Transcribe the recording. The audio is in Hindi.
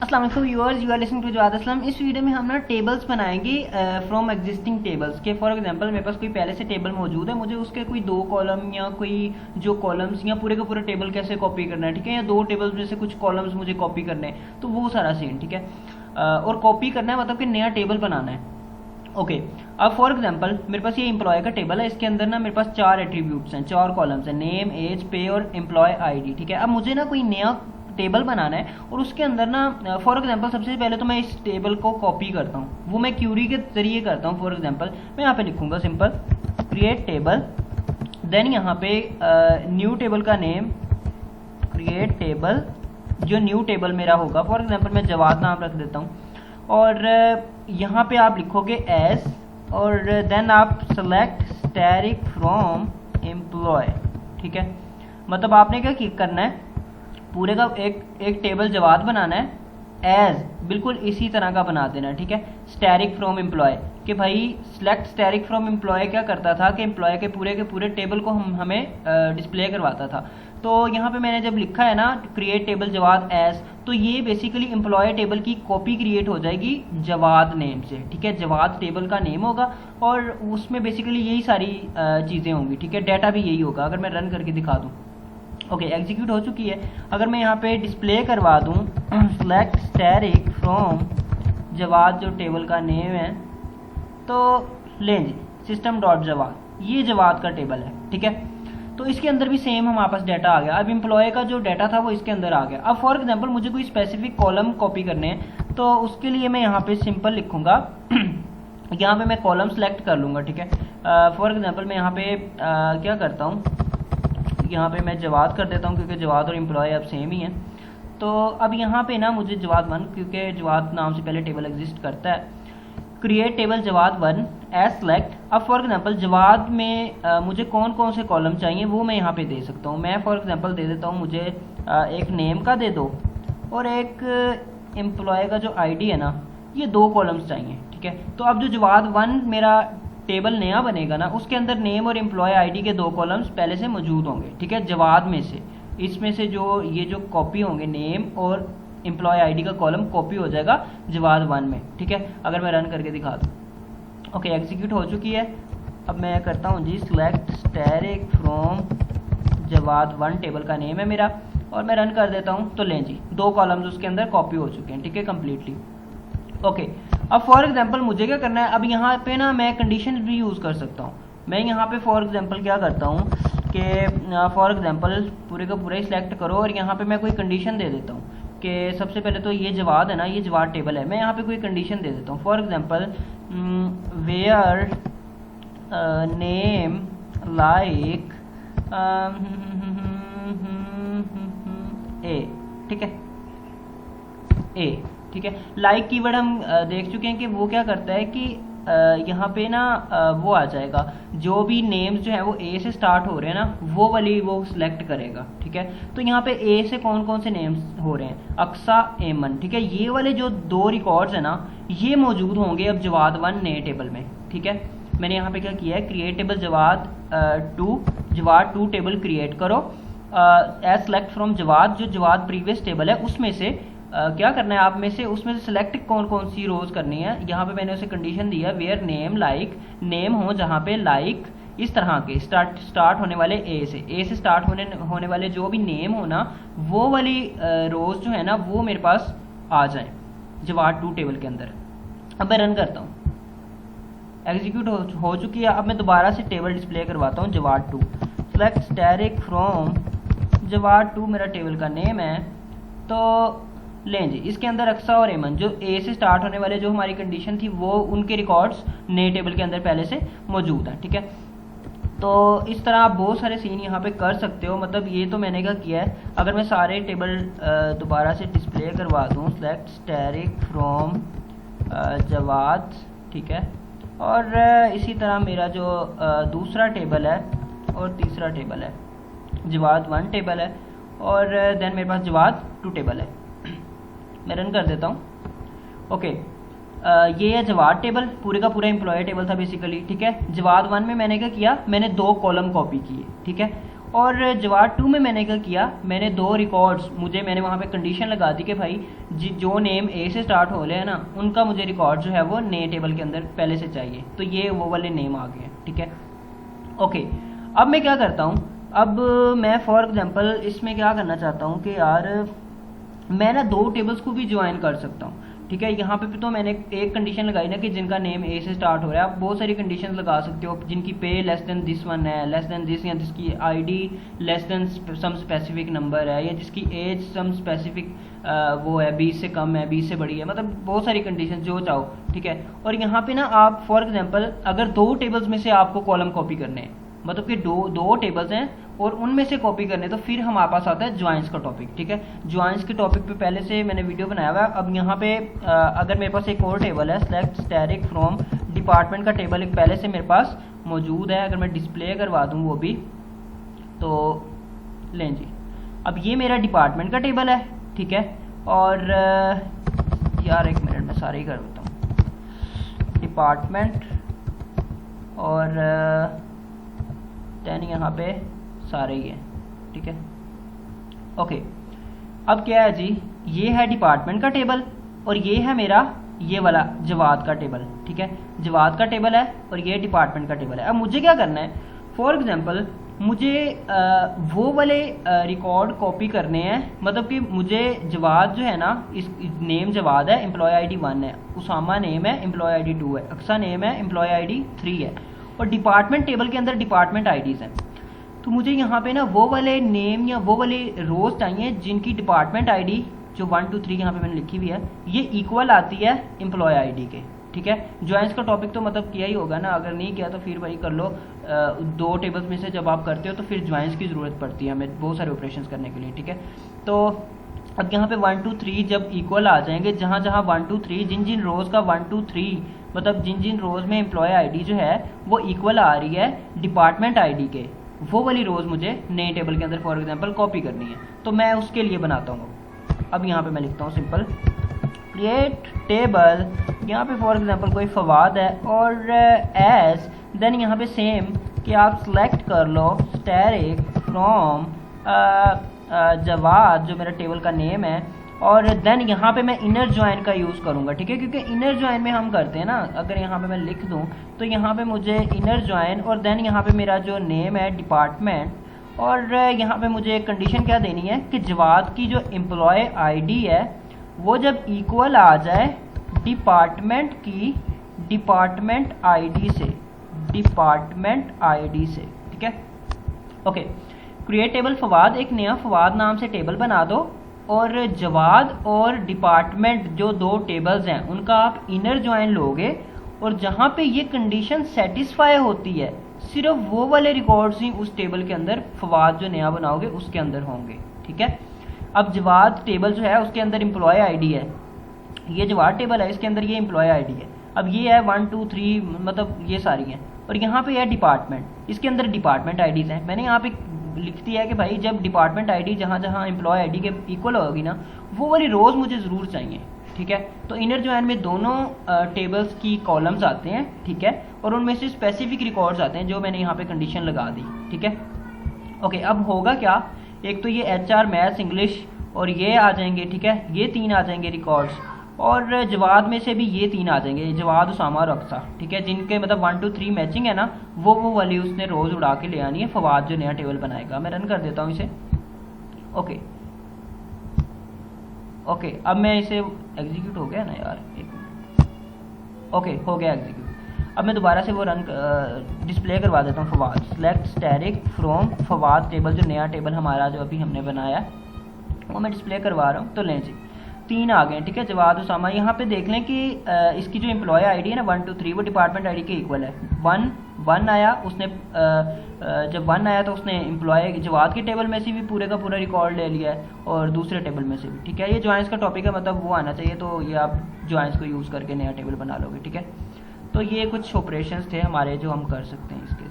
अस्सलाम वालेकुम viewers, you are listening to Jawad Aslam. इस वीडियो में हम ना टेबल्स बनाएंगे फ्रॉम एग्जिस्टिंग टेबल्स के। फॉर एग्जांपल मेरे पास कोई पहले से टेबल मौजूद है, मुझे उसके कोई दो कॉलम या कोई जो कॉलम्स या पूरे का पूरा टेबल कैसे कॉपी करना है, ठीक है, या दो टेबल्स में से कुछ कॉलम्स मुझे कॉपी करने हैं, तो वो सारा सीन, ठीक है। और कॉपी करना है मतलब कि नया टेबल बनाना है। ओके अब फॉर एग्जांपल मेरे पास ये एम्प्लॉय का टेबल है, इसके अंदर ना मेरे पास 4 एट्रीब्यूट्स हैं, 4 कॉलम्स हैं, नेम, एज, पे और एम्प्लॉय आईडी, ठीक है। अब मुझे ना कोई नया टेबल बनाना है और उसके अंदर ना फॉर एग्जांपल सबसे पहले तो मैं इस टेबल को कॉपी करता हूँ, वो मैं क्यूरी के जरिए करता हूँ। फॉर एग्जांपल मैं यहाँ पे लिखूंगा सिंपल क्रिएट टेबल, देन यहाँ पे न्यू टेबल का नेम क्रिएट टेबल, जो न्यू टेबल मेरा होगा, फॉर एग्जांपल मैं जवाद नाम रख देता हूँ, और यहाँ पे आप लिखोगे एज, और देन आप सेलेक्ट स्टैटिक फ्रॉम एम्प्लॉय, ठीक है। मतलब आपने क्या करना है, पूरे का एक टेबल जवाद बनाना है, एज बिल्कुल इसी तरह का बना देना, ठीक है। स्टैटिक फ्रॉम एम्प्लॉय कि भाई सिलेक्ट स्टैटिक फ्रॉम एम्प्लॉय क्या करता था कि एम्प्लॉय के पूरे टेबल को हमें डिस्प्ले करवाता था। तो यहाँ पे मैंने जब लिखा है ना क्रिएट टेबल जवाद एज, तो ये बेसिकली एम्प्लॉय टेबल की कॉपी क्रिएट हो जाएगी जवाद नेम से, ठीक है। जवाद टेबल का नेम होगा और उसमें बेसिकली यही सारी चीज़ें होंगी, ठीक है। डाटा भी यही होगा। अगर मैं रन करके दिखा दूँ, ओके एग्जीक्यूट हो चुकी है। अगर मैं यहाँ पे डिस्प्ले करवा दूँ सेलेक्ट स्टैटिक फ्रॉम जवाद, जो टेबल का नेम है, तो लें जी सिस्टम डॉट जवाद, ये जवाद का टेबल है, ठीक है। तो इसके अंदर भी सेम हमारे पास डाटा आ गया। अब एम्प्लॉय का जो डाटा था वो इसके अंदर आ गया। अब फॉर एग्जांपल मुझे कोई स्पेसिफिक कॉलम कॉपी करने हैं, तो उसके लिए मैं यहाँ पे सिंपल लिखूंगा यहाँ पे मैं कॉलम सेलेक्ट कर लूँगा, ठीक है। फॉर एग्जांपल मैं यहाँ पे क्या करता हूँ, यहाँ पे मैं जवाद कर देता हूँ क्योंकि जवाद और एम्प्लॉय अब सेम ही है। तो अब यहाँ पे ना मुझे जवाद 1, क्योंकि जवाद नाम से पहले टेबल एग्जिस्ट करता है, create table Jawad 1 as select. अब फॉर एग्जांपल जवाद में मुझे कौन कौन से कॉलम चाहिए वो मैं यहाँ पे दे सकता हूँ। मैं फॉर एग्जांपल दे देता हूँ, मुझे एक नेम का दे दो और एक एम्प्लॉय का जो आईडी है ना, ये 2 कॉलम्स चाहिए, ठीक है। तो अब जो जवाद 1 मेरा टेबल नया बनेगा ना, उसके अंदर नेम और एम्प्लॉय आईडी के 2 कॉलम्स पहले से मौजूद होंगे, ठीक है। जवाद में से इसमें से जो ये जो कॉपी होंगे, नेम और एम्प्लॉय आईडी का कॉलम कॉपी हो जाएगा जवाद 1 में, ठीक है। अगर मैं रन करके दिखा दूँ, ओके एग्जीक्यूट हो चुकी है। अब मैं करता हूँ जी सेलेक्ट स्टैटिक फ्रॉम जवाद 1, टेबल का नेम है मेरा, और मैं रन कर देता हूँ, तो लें जी 2 कॉलम्स उसके अंदर कॉपी हो चुके हैं, ठीक है, कम्प्लीटली। ओके अब फॉर एग्जांपल मुझे क्या करना है, अब यहाँ पे ना मैं कंडीशन भी यूज़ कर सकता हूँ। मैं यहाँ पे फॉर एग्जांपल क्या करता हूँ कि फॉर एग्जांपल पूरे का पूरा ही सिलेक्ट करो और यहाँ पे मैं कोई कंडीशन दे देता हूँ कि सबसे पहले तो ये जवाद है ना, ये जवाद टेबल है, मैं यहाँ पे कोई कंडीशन दे देता हूँ। For example where name like a, ठीक है, ए, ठीक है। लाइक कीवर्ड हम देख चुके हैं कि वो क्या करता है कि यहाँ पे ना वो आ जाएगा, जो भी नेम्स जो है वो ए से स्टार्ट हो रहे हैं ना, वो वाली वो सिलेक्ट करेगा, ठीक है। तो यहाँ पे ए से कौन कौन से नेम्स हो रहे हैं, अक्सा, एमन, ठीक है। ये वाले जो 2 रिकॉर्ड्स है ना, ये मौजूद होंगे अब जवाद 1 नए टेबल में, ठीक है। मैंने यहाँ पे क्या किया है, create table Jawad 2, Jawad 2 table create करो एज सेलेक्ट फ्रॉम जवाद, जो जवाद प्रीवियस टेबल है उसमें से क्या करना है, आप में से उसमें से सिलेक्ट कौन कौन सी रोज करनी है। यहाँ पे मैंने उसे कंडीशन दिया वेयर नेम लाइक, नेम हो जहाँ पे लाइक इस तरह के स्टार्ट होने वाले ए से स्टार्ट होने वाले जो भी नेम हो ना, वो वाली रोज जो है ना वो मेरे पास आ जाए जवाद 2 टेबल के अंदर। अब मैं रन करता हूँ, एग्जीक्यूट हो चुकी है। अब मैं दोबारा से टेबल डिस्प्ले करवाता हूँ Jawad 2, select static from Jawad 2 मेरा टेबल का नेम है। तो लें जी इसके अंदर अक्सा और एमन, जो ए से स्टार्ट होने वाले जो हमारी कंडीशन थी, वो उनके रिकॉर्ड्स नए टेबल के अंदर पहले से मौजूद हैं, ठीक है। तो इस तरह आप बहुत सारे सीन यहाँ पे कर सकते हो। मतलब ये तो मैंने क्या किया है, अगर मैं सारे टेबल दोबारा से डिस्प्ले करवा दूँ, सेलेक्ट स्टैटिक फ्रॉम जवाद, ठीक है, और इसी तरह मेरा जो दूसरा टेबल है और तीसरा टेबल है, जवाद 1 टेबल है और देन मेरे पास जवाद 2 टेबल है। मैं रन कर देता हूँ। ओके ये है जवाद टेबल, पूरे का पूरा एम्प्लॉय टेबल था बेसिकली, ठीक है। जवाद 1 में मैंने क्या किया, मैंने 2 कॉलम कॉपी किए, ठीक है। और जवाब 2 में मैंने क्या किया, मैंने दो रिकॉर्ड्स, मैंने वहाँ पे कंडीशन लगा दी कि भाई जो नेम ए से स्टार्ट हो रहे हैं ना, उनका मुझे रिकॉर्ड जो है वो नए टेबल के अंदर पहले से चाहिए। तो ये वो वाले नेम आ गए, ठीक है। ओके, अब मैं क्या करता हूँ, अब मैं फॉर एग्जांपल इसमें क्या करना चाहता हूँ कि यार मैं ना दो टेबल्स को भी ज्वाइन कर सकता हूँ, ठीक है। यहाँ पे तो मैंने एक कंडीशन लगाई ना कि जिनका नेम ए से स्टार्ट हो रहा है। आप बहुत सारी कंडीशन लगा सकते हो, जिनकी pay less than this one है, लेस देन दिस, या जिसकी ID less than some specific number है, या जिसकी एज सम स्पेसिफिक वो है 20 से कम है, 20 से बड़ी है, मतलब बहुत सारी कंडीशन जो चाहो, ठीक है। और यहाँ पे ना आप फॉर एग्जांपल अगर दो टेबल्स में से आपको कॉलम कॉपी करने हैं, मतलब कि दो टेबल्स हैं और उनमें से कॉपी करने, तो फिर हमारे पास आता है ज्वाइंस का टॉपिक, ठीक है। ज्वाइंस के टॉपिक पे पहले से मैंने वीडियो बनाया हुआ है। अब यहाँ पे अगर मेरे पास एक और टेबल है, सेलेक्ट स्टैटिक फ्रॉम डिपार्टमेंट का टेबल एक पहले से मेरे पास मौजूद है, अगर मैं डिस्प्ले करवा दूँ वो भी, तो लें जी, अब ये मेरा डिपार्टमेंट का टेबल है, ठीक है। और यार एक मिनट में सारे ही कर देता हूँ, डिपार्टमेंट और देन यहाँ पे सारे ही हैं, ठीक है। ओके, अब क्या है जी, ये है डिपार्टमेंट का टेबल और ये है मेरा ये वाला जवाद का टेबल, ठीक है। जवाद का टेबल है और ये डिपार्टमेंट का टेबल है। अब मुझे क्या करना है, फॉर एग्जांपल मुझे वो वाले रिकॉर्ड कॉपी करने हैं, मतलब कि मुझे जवाद जो है ना, इस नेम जवाद है, एम्प्लॉय आईडी 1 है, उसामा नेम है, एम्प्लॉय आईडी 2 है, अक्सा नेम है, एम्प्लॉय आईडी 3 है, और डिपार्टमेंट टेबल के अंदर डिपार्टमेंट आईडीज़ हैं। तो मुझे यहाँ पे ना वो वाले नेम या वो वाले रोज चाहिए जिनकी डिपार्टमेंट आईडी जो 1 2 3 यहाँ पे मैंने लिखी हुई है, ये इक्वल आती है एम्प्लॉय आईडी के, ठीक है। ज्वाइंस का टॉपिक तो मतलब किया ही होगा ना, अगर नहीं किया तो फिर वही कर लो। दो टेबल्स में से जब आप करते हो तो फिर ज्वाइंस की ज़रूरत पड़ती है हमें बहुत सारे ऑपरेशन करने के लिए, ठीक है। तो अब यहाँ पे 1 2 3 जब इक्वल आ जाएंगे, जहाँ जहाँ 1 2 3 जिन जिन रोज़ का 1 2 3 मतलब जिन जिन रोज़ में एम्प्लॉय आईडी जो है वो इक्वल आ रही है डिपार्टमेंट आईडी के, वो वाली रोज़ मुझे नए टेबल के अंदर फॉर एग्जांपल कॉपी करनी है, तो मैं उसके लिए बनाता हूँ। अब यहाँ पे मैं लिखता हूँ सिंपल क्रिएट टेबल, यहाँ पे फॉर एग्जांपल कोई फवाद है और एज, देन यहाँ पे सेम कि आप सेलेक्ट कर लो स्टैटिक फ्रॉम जवाद जो मेरा टेबल का नेम है, और देन यहाँ पे मैं इनर ज्वाइन का यूज़ करूँगा, ठीक है, क्योंकि इनर ज्वाइन में हम करते हैं ना, अगर यहाँ पे मैं लिख दूँ तो यहाँ पे मुझे इनर ज्वाइन, और देन यहाँ पे मेरा जो नेम है डिपार्टमेंट, और यहाँ पे मुझे एक कंडीशन क्या देनी है कि जवाद की जो एम्प्लॉय आईडी है वो जब इक्वल आ जाए डिपार्टमेंट की डिपार्टमेंट आईडी से, डिपार्टमेंट आईडी से, ठीक है। ओके, क्रिएट टेबल फवाद, एक नया फवाद नाम से टेबल बना दो, और जवाद और डिपार्टमेंट जो दो टेबल्स हैं उनका आप इनर ज्वाइन लोगे, और जहाँ पे ये कंडीशन सेटिस्फाई होती है सिर्फ वो वाले रिकॉर्ड्स ही उस टेबल के अंदर फवाद जो नया बनाओगे उसके अंदर होंगे, ठीक है। अब जवाद टेबल जो है उसके अंदर एम्प्लॉय आईडी है, ये जवाद टेबल है इसके अंदर ये एम्प्लॉय आईडी है। अब ये है 1 2 3 मतलब ये सारी हैं, और यहाँ पे है डिपार्टमेंट, इसके अंदर डिपार्टमेंट आईडीज़ हैं। मैंने यहाँ पे लिख दिया है कि भाई जब डिपार्टमेंट आईडी जहाँ जहाँ एम्प्लॉय आईडी के इक्वल होगी ना, वो वाली रोज़ मुझे ज़रूर चाहिए, ठीक है। तो इनर ज्वाइन में दोनों टेबल्स की कॉलम्स आते हैं, ठीक है, और उनमें से स्पेसिफिक रिकॉर्ड्स आते हैं जो मैंने यहाँ पे कंडीशन लगा दी, ठीक है। ओके, अब होगा क्या, एक तो ये HR मैथ्स इंग्लिश और ये आ जाएंगे, ठीक है, ये 3 आ जाएंगे रिकॉर्ड्स, और जवाद में से भी ये 3 आ जाएंगे, जवाद उसामा और अक्सा, ठीक है, जिनके मतलब 1 2 3 मैचिंग है ना, वो वाली उसने रोज़ उड़ा के ले आनी है फवाद जो नया टेबल बनाएगा। मैं रन कर देता हूँ इसे। ओके ओके, अब मैं इसे एग्जीक्यूट हो गया ना यार, एक ओके हो गया एग्जीक्यूट। अब मैं दोबारा से वो रन डिस्प्ले करवा देता हूँ Fawad, select static from Fawad table, जो नया टेबल हमारा जो अभी हमने बनाया वो मैं डिस्प्ले करवा रहा हूँ। तो लें जी 3 आ गए, ठीक है, जवाद उसामा। यहाँ पे देख लें कि इसकी जो एम्प्लॉय आईडी है ना 1 2 3 वो डिपार्टमेंट आईडी के इक्वल है। 1 आया, उसने जब 1 आया तो उसने एम्प्लॉय जवाद के टेबल में से भी पूरे का पूरा रिकॉर्ड ले लिया है और दूसरे टेबल में से भी, ठीक है। ये ज्वाइंस का टॉपिक है, मतलब वो आना चाहिए, तो ये आप ज्वाइंस को यूज़ करके नया टेबल बना लोगे, ठीक है। तो ये कुछ ऑपरेशंस थे हमारे जो हम कर सकते हैं इसके